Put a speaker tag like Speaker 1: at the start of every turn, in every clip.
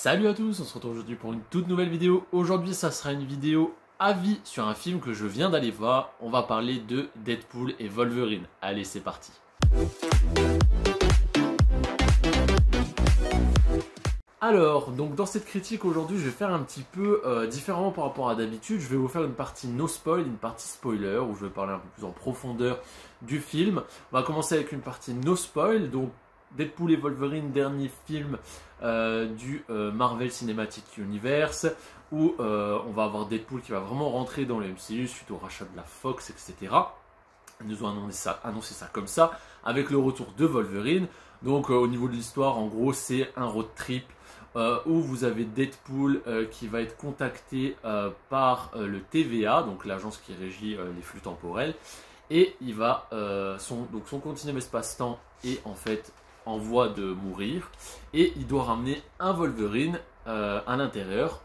Speaker 1: Salut à tous, on se retrouve aujourd'hui pour une toute nouvelle vidéo. Aujourd'hui, ça sera une vidéo avis sur un film que je viens d'aller voir. On va parler de Deadpool et Wolverine. Allez, c'est parti. Alors, donc dans cette critique aujourd'hui, je vais faire un petit peu différemment par rapport à d'habitude. Je vais vous faire une partie no spoil, une partie spoiler, où je vais parler un peu plus en profondeur du film. On va commencer avec une partie no spoil, donc Deadpool et Wolverine, dernier film du Marvel Cinematic Universe, où on va avoir Deadpool qui va vraiment rentrer dans le MCU suite au rachat de la Fox, etc. Ils nous ont annoncé ça comme ça, avec le retour de Wolverine. Donc au niveau de l'histoire, en gros, c'est un road trip où vous avez Deadpool qui va être contacté par le TVA, donc l'agence qui régit les flux temporels, et il va son continuum espace-temps est en fait en voie de mourir, et il doit ramener un Wolverine à l'intérieur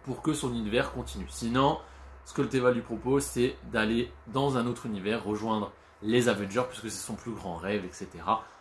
Speaker 1: pour que son univers continue. Sinon, ce que le TVA lui propose, c'est d'aller dans un autre univers, rejoindre les Avengers, puisque c'est son plus grand rêve, etc.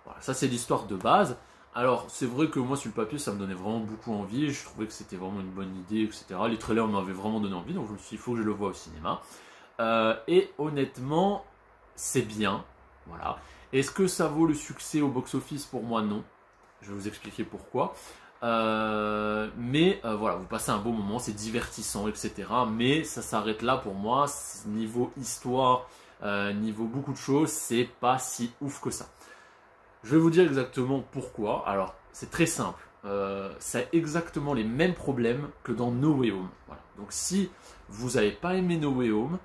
Speaker 1: Voilà, ça c'est l'histoire de base. Alors, c'est vrai que moi, sur le papier, ça me donnait vraiment beaucoup envie. Je trouvais que c'était vraiment une bonne idée, etc. Les trailers m'avaient vraiment donné envie, donc je me suis dit, il faut que je le voie au cinéma. Et honnêtement, c'est bien. Voilà. Est-ce que ça vaut le succès au box-office? Pour moi, non. Je vais vous expliquer pourquoi. Mais voilà, vous passez un beau moment, c'est divertissant, etc. Mais ça s'arrête là pour moi. Niveau histoire, niveau beaucoup de choses, c'est pas si ouf que ça. Je vais vous dire exactement pourquoi. Alors, c'est très simple. Ça a exactement les mêmes problèmes que dans No Way Home. Voilà. Donc, si vous n'avez pas aimé No Way Home,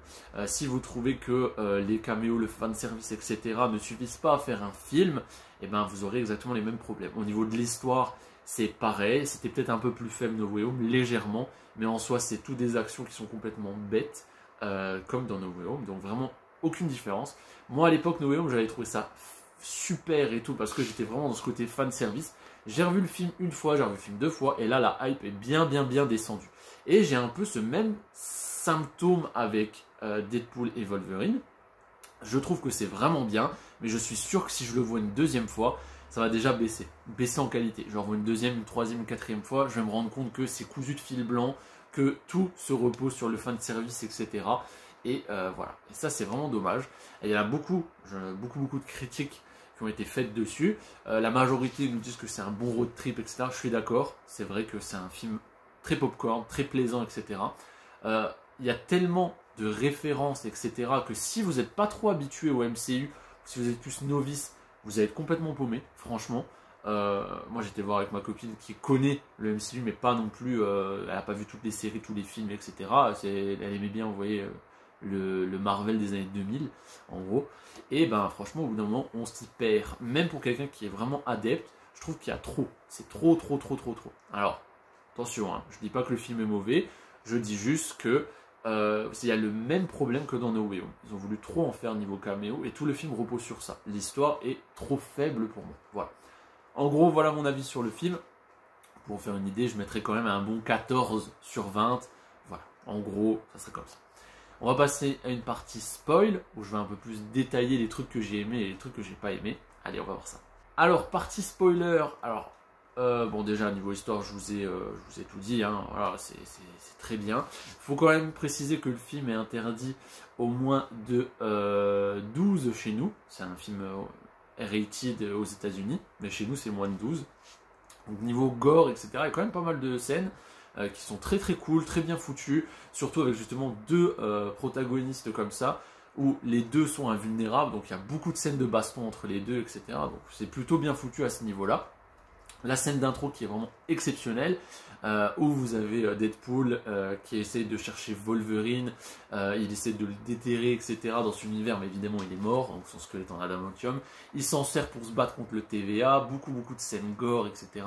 Speaker 1: si vous trouvez que les caméos, le fanservice, etc. ne suffisent pas à faire un film, eh ben, vous aurez exactement les mêmes problèmes. Au niveau de l'histoire, c'est pareil. C'était peut-être un peu plus faible No Way Home, légèrement. Mais en soi, c'est toutes des actions qui sont complètement bêtes, comme dans No Way Home. Donc, vraiment, aucune différence. Moi, à l'époque, No Way Home, j'avais trouvé ça super et tout, parce que j'étais vraiment dans ce côté fan service. J'ai revu le film une fois, j'ai revu le film deux fois, et là la hype est bien descendue. Et j'ai un peu ce même symptôme avec Deadpool et Wolverine. Je trouve que c'est vraiment bien, mais je suis sûr que si je le vois une deuxième fois, ça va déjà baisser en qualité. Je le revois une deuxième, une troisième, une quatrième fois, je vais me rendre compte que c'est cousu de fil blanc, que tout se repose sur le fan service, etc. Et voilà, et ça c'est vraiment dommage. Et il y en a beaucoup de critiques qui ont été faites dessus. La majorité nous disent que c'est un bon road trip, etc. Je suis d'accord, c'est vrai que c'est un film très popcorn, très plaisant, etc. Il y a tellement de références, etc. que si vous n'êtes pas trop habitué au MCU, si vous êtes plus novice, vous allez être complètement paumé, franchement. Moi j'étais voir avec ma copine qui connaît le MCU, mais pas non plus, elle n'a pas vu toutes les séries, tous les films, etc. Elle aimait bien envoyer le Marvel des années 2000, en gros. Et ben franchement, au bout d'un moment, on s'y perd. Même pour quelqu'un qui est vraiment adepte, je trouve qu'il y a trop. C'est trop. Alors, attention, hein, je dis pas que le film est mauvais, je dis juste que il y a le même problème que dans No Way Home. Ils ont voulu trop en faire niveau caméo, et tout le film repose sur ça. L'histoire est trop faible pour moi. Voilà. En gros, voilà mon avis sur le film. Pour vous faire une idée, je mettrais quand même un bon 14 sur 20. Voilà, en gros, ça serait comme ça. On va passer à une partie spoil, où je vais un peu plus détailler les trucs que j'ai aimés et les trucs que j'ai pas aimés. Allez, on va voir ça. Alors, partie spoiler. Alors, bon, déjà, niveau histoire, je vous ai tout dit, hein. Voilà, c'est très bien. Il faut quand même préciser que le film est interdit au moins de 12 chez nous. C'est un film rated aux États-Unis, mais chez nous, c'est moins de 12. Donc, niveau gore, etc., il y a quand même pas mal de scènes qui sont très cool, très bien foutus, surtout avec justement deux protagonistes comme ça, où les deux sont invulnérables, donc il y a beaucoup de scènes de baston entre les deux, etc. Donc c'est plutôt bien foutu à ce niveau-là. La scène d'intro qui est vraiment exceptionnelle, où vous avez Deadpool qui essaye de chercher Wolverine, il essaie de le déterrer, etc. dans son univers, mais évidemment il est mort, donc son squelette en adamantium. Il s'en sert pour se battre contre le TVA, beaucoup de scènes gore, etc.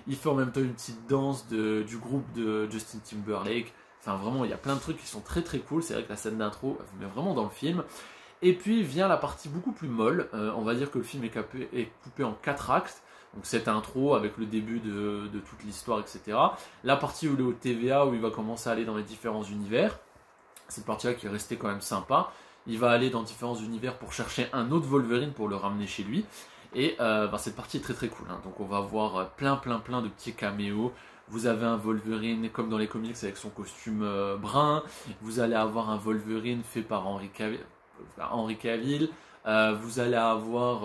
Speaker 1: Il fait en même temps une petite danse du groupe de Justin Timberlake. Enfin vraiment, il y a plein de trucs qui sont très cool. C'est vrai que la scène d'intro vous met vraiment dans le film. Et puis vient la partie beaucoup plus molle. On va dire que le film est coupé en 4 actes. Donc cette intro avec le début de toute l'histoire, etc. La partie où il est au TVA, où il va commencer à aller dans les différents univers. Cette partie-là qui est restée quand même sympa. Il va aller dans différents univers pour chercher un autre Wolverine pour le ramener chez lui. Et cette partie est très très cool, hein. Donc on va voir plein de petits caméos. Vous avez un Wolverine comme dans les comics avec son costume brun. Vous allez avoir un Wolverine fait par Henry Cavill. Vous allez avoir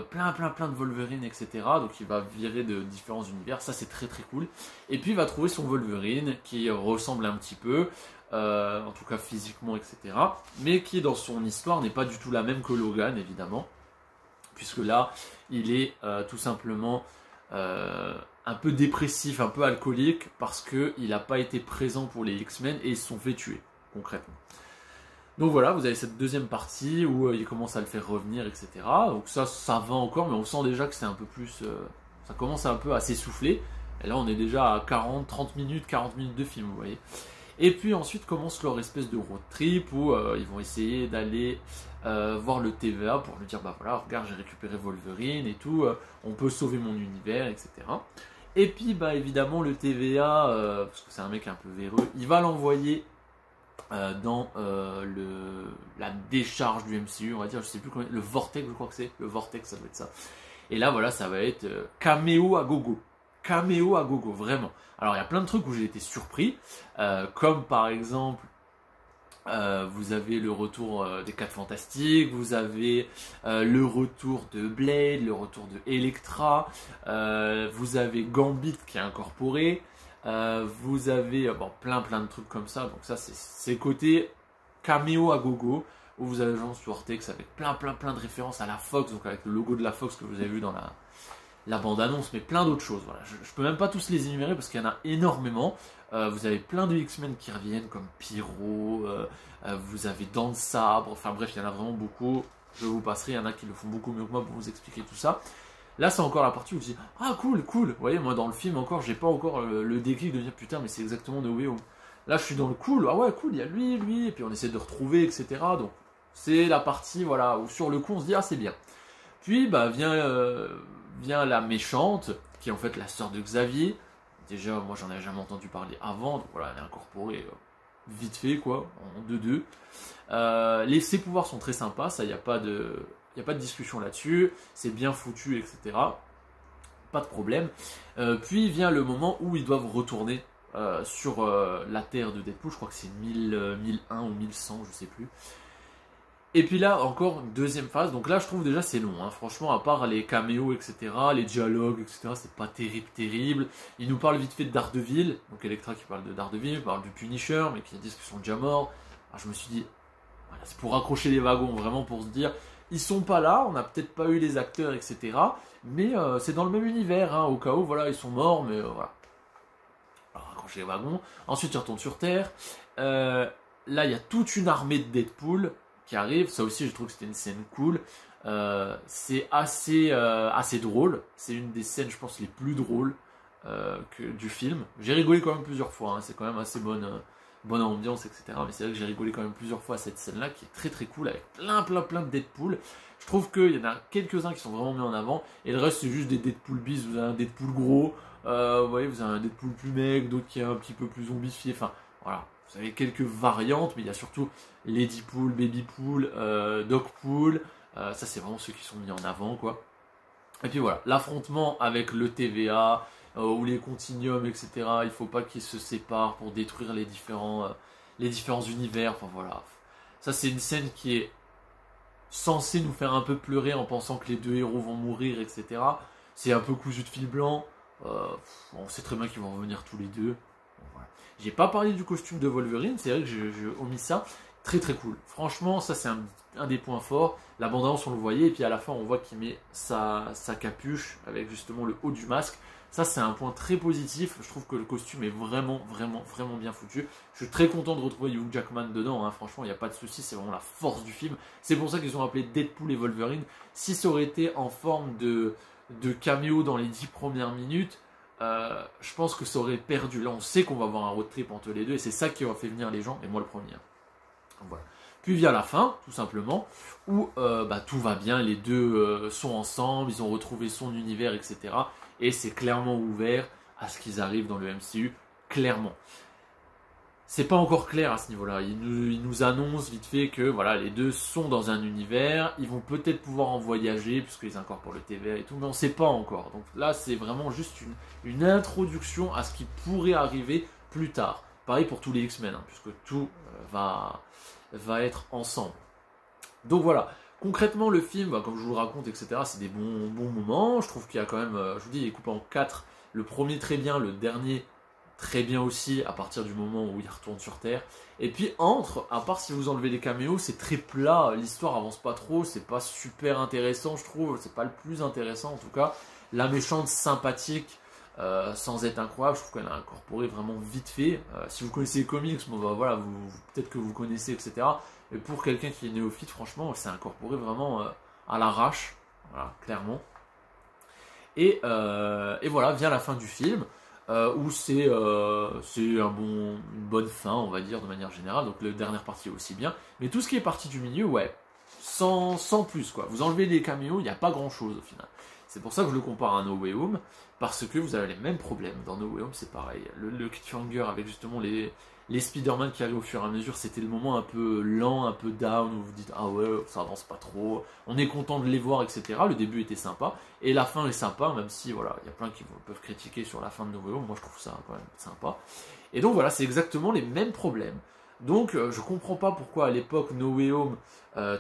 Speaker 1: plein de Wolverine, etc. Donc il va virer de différents univers. Ça c'est très très cool. Et puis il va trouver son Wolverine qui ressemble un petit peu, en tout cas physiquement, etc. Mais qui dans son histoire n'est pas du tout la même que Logan, évidemment. Puisque là, il est tout simplement un peu dépressif, un peu alcoolique, parce qu'il n'a pas été présent pour les X-Men et ils se sont fait tuer, concrètement. Donc voilà, vous avez cette deuxième partie où il commence à le faire revenir, etc. Donc ça va encore, mais on sent déjà que c'est un peu plus... ça commence un peu à s'essouffler. Et là, on est déjà à 40 minutes de film, vous voyez. Et puis ensuite commence leur espèce de road trip où ils vont essayer d'aller voir le TVA pour lui dire bah voilà, regarde, j'ai récupéré Wolverine et tout, on peut sauver mon univers, etc. Et puis bah évidemment le TVA, parce que c'est un mec un peu véreux, il va l'envoyer dans la décharge du MCU, on va dire, je sais plus comment, le Vortex, je crois que c'est, le Vortex, ça doit être ça. Et là voilà, ça va être caméo à gogo. Caméo à gogo, vraiment. Alors il y a plein de trucs où j'ai été surpris, comme par exemple, vous avez le retour des 4 Fantastiques, vous avez le retour de Blade, le retour de Elektra, vous avez Gambit qui est incorporé, vous avez plein de trucs comme ça. Donc ça c'est côté caméo à gogo, où vous avez l'agence Vortex avec plein de références à la Fox, donc avec le logo de la Fox que vous avez vu dans la bande-annonce, mais plein d'autres choses. Voilà. Je peux même pas tous les énumérer parce qu'il y en a énormément. Vous avez plein de X-Men qui reviennent comme Pyro, vous avez Dents de Sabre, enfin bref, il y en a vraiment beaucoup. Je vous passerai, il y en a qui le font beaucoup mieux que moi pour vous expliquer tout ça. Là, c'est encore la partie où je dis ah cool. Vous voyez, moi dans le film encore, j'ai pas encore le déclic de dire putain, mais c'est exactement No Way Home. Là, je suis dans le cool, ah ouais, cool, il y a lui, et puis on essaie de retrouver, etc. Donc, c'est la partie, voilà, où sur le coup, on se dit ah c'est bien. Puis, bah, vient la méchante, qui est en fait la sœur de Xavier. Déjà, moi, j'en avais jamais entendu parler avant, donc voilà, elle est incorporée vite fait, quoi, en 2-2. Ses pouvoirs sont très sympas, ça, il n'y a pas de discussion là-dessus, c'est bien foutu, etc. Pas de problème. Puis vient le moment où ils doivent retourner sur la Terre de Deadpool, je crois que c'est 1001 ou 1100, je sais plus. Et puis là, encore une deuxième phase. Donc là, je trouve déjà c'est long, hein. Franchement, à part les caméos, etc., les dialogues, etc., c'est pas terrible. Il nous parle vite fait de Daredevil. Donc Elektra qui parle de Daredevil, parle du Punisher, mais qui disent qu'ils sont déjà morts. Alors je me suis dit, voilà, c'est pour raccrocher les wagons, vraiment pour se dire, ils sont pas là, on n'a peut-être pas eu les acteurs, etc., mais c'est dans le même univers, hein, au cas où, voilà, ils sont morts, mais voilà. Alors, raccrocher les wagons. Ensuite, ils retournent sur Terre. Là, il y a toute une armée de Deadpool qui arrive, ça aussi je trouve que c'était une scène cool, c'est assez drôle, c'est une des scènes je pense les plus drôles du film. J'ai rigolé quand même plusieurs fois, hein. C'est quand même assez bonne ambiance, etc. Mais c'est vrai que j'ai rigolé quand même plusieurs fois à cette scène là qui est très cool avec plein de Deadpool. Je trouve qu'il y en a quelques-uns qui sont vraiment mis en avant et le reste c'est juste des Deadpool bis. Vous avez un Deadpool gros, vous voyez, vous avez un Deadpool plus mec, d'autres qui est un petit peu plus zombifié, enfin voilà. Vous avez quelques variantes, mais il y a surtout Ladypool, Babypool, Dogpool. Ça, c'est vraiment ceux qui sont mis en avant, quoi. Et puis voilà, l'affrontement avec le TVA ou les continuums, etc. Il faut pas qu'ils se séparent pour détruire les différents univers. Enfin voilà. Ça, c'est une scène qui est censée nous faire un peu pleurer en pensant que les deux héros vont mourir, etc. C'est un peu cousu de fil blanc. On sait très bien qu'ils vont revenir tous les deux. J'ai pas parlé du costume de Wolverine, c'est vrai que j'ai omis ça. Très cool. Franchement, ça c'est un des points forts. La bande-annonce, on le voyait, et puis à la fin, on voit qu'il met sa capuche avec justement le haut du masque. Ça, c'est un point très positif. Je trouve que le costume est vraiment bien foutu. Je suis très content de retrouver Hugh Jackman dedans, hein. Franchement, il n'y a pas de souci, c'est vraiment la force du film. C'est pour ça qu'ils ont appelé Deadpool et Wolverine. Si ça aurait été en forme de caméo dans les 10 premières minutes, je pense que ça aurait perdu. Là, on sait qu'on va avoir un road trip entre les deux et c'est ça qui aura fait venir les gens, et moi le premier. Donc, voilà. Puis vient la fin, tout simplement, où tout va bien, les deux sont ensemble, ils ont retrouvé son univers, etc. Et c'est clairement ouvert à ce qu'ils arrivent dans le MCU, clairement. c'est pas encore clair à ce niveau-là. Il nous annonce vite fait que voilà, les deux sont dans un univers, ils vont peut-être pouvoir en voyager, puisqu'ils incorporent le TVA et tout, mais on sait pas encore. Donc là, c'est vraiment juste une introduction à ce qui pourrait arriver plus tard. Pareil pour tous les X-Men, hein, puisque tout va être ensemble. Donc voilà. Concrètement, le film, bah, comme je vous le raconte, etc., c'est des bons moments. Je trouve qu'il y a quand même, je vous dis, il est coupé en 4. Le premier très bien, le dernier très bien aussi, à partir du moment où il retourne sur Terre. Et puis à part si vous enlevez les caméos, c'est très plat, l'histoire avance pas trop, c'est pas super intéressant, je trouve, c'est pas le plus intéressant en tout cas. La méchante sympathique, sans être incroyable, je trouve qu'elle a incorporé vraiment vite fait. Si vous connaissez les comics, bon, bah, voilà, peut-être que vous connaissez, etc. Mais pour quelqu'un qui est néophyte, franchement, c'est incorporé vraiment à l'arrache, voilà, clairement. Et voilà, vient la fin du film, où c'est une bonne fin, on va dire, de manière générale. Donc la dernière partie aussi bien. Mais tout ce qui est parti du milieu, ouais, sans plus, quoi. Vous enlevez les caméos, il n'y a pas grand-chose au final. C'est pour ça que je le compare à No Way Home, parce que vous avez les mêmes problèmes. Dans No Way Home, c'est pareil. Le cliffhanger avec justement les Spider-Man qui arrivent au fur et à mesure, c'était le moment un peu lent, un peu down, où vous dites « Ah ouais, ça avance pas trop, on est content de les voir, etc. » Le début était sympa, et la fin est sympa, même si, voilà, il y a plein qui peuvent critiquer sur la fin de No Way Home, moi je trouve ça quand même sympa. Et donc voilà, c'est exactement les mêmes problèmes. Donc je comprends pas pourquoi à l'époque No Way Home,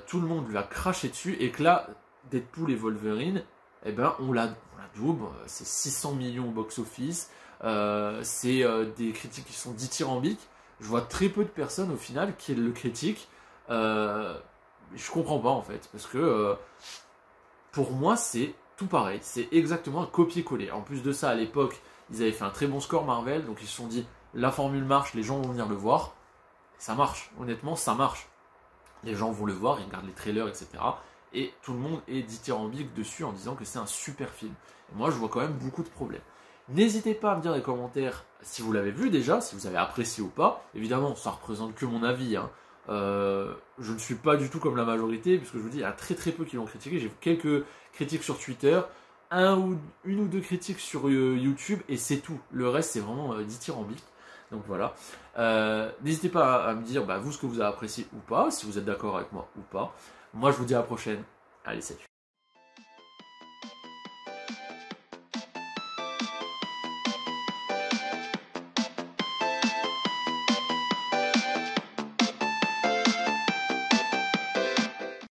Speaker 1: tout le monde lui a craché dessus, et que là, Deadpool et Wolverine, eh ben on la double, c'est 600 millions au box-office, c'est des critiques qui sont dithyrambiques. Je vois très peu de personnes au final qui le critiquent. Je comprends pas en fait, parce que pour moi c'est tout pareil, c'est exactement un copier-coller. En plus de ça, à l'époque, ils avaient fait un très bon score Marvel, donc ils se sont dit la formule marche, les gens vont venir le voir. Ça marche, honnêtement, ça marche. Les gens vont le voir, ils regardent les trailers, etc. Et tout le monde est dithyrambique dessus en disant que c'est un super film. Et moi, je vois quand même beaucoup de problèmes. N'hésitez pas à me dire dans les commentaires si vous l'avez vu déjà, si vous avez apprécié ou pas. Évidemment, ça représente que mon avis, hein. Je ne suis pas du tout comme la majorité, puisque je vous dis, il y a très peu qui l'ont critiqué. J'ai vu quelques critiques sur Twitter, une ou deux critiques sur YouTube, et c'est tout. Le reste, c'est vraiment dithyrambique. Donc voilà. N'hésitez pas à me dire, vous, ce que vous avez apprécié ou pas, si vous êtes d'accord avec moi ou pas. Moi, je vous dis à la prochaine. Allez, salut.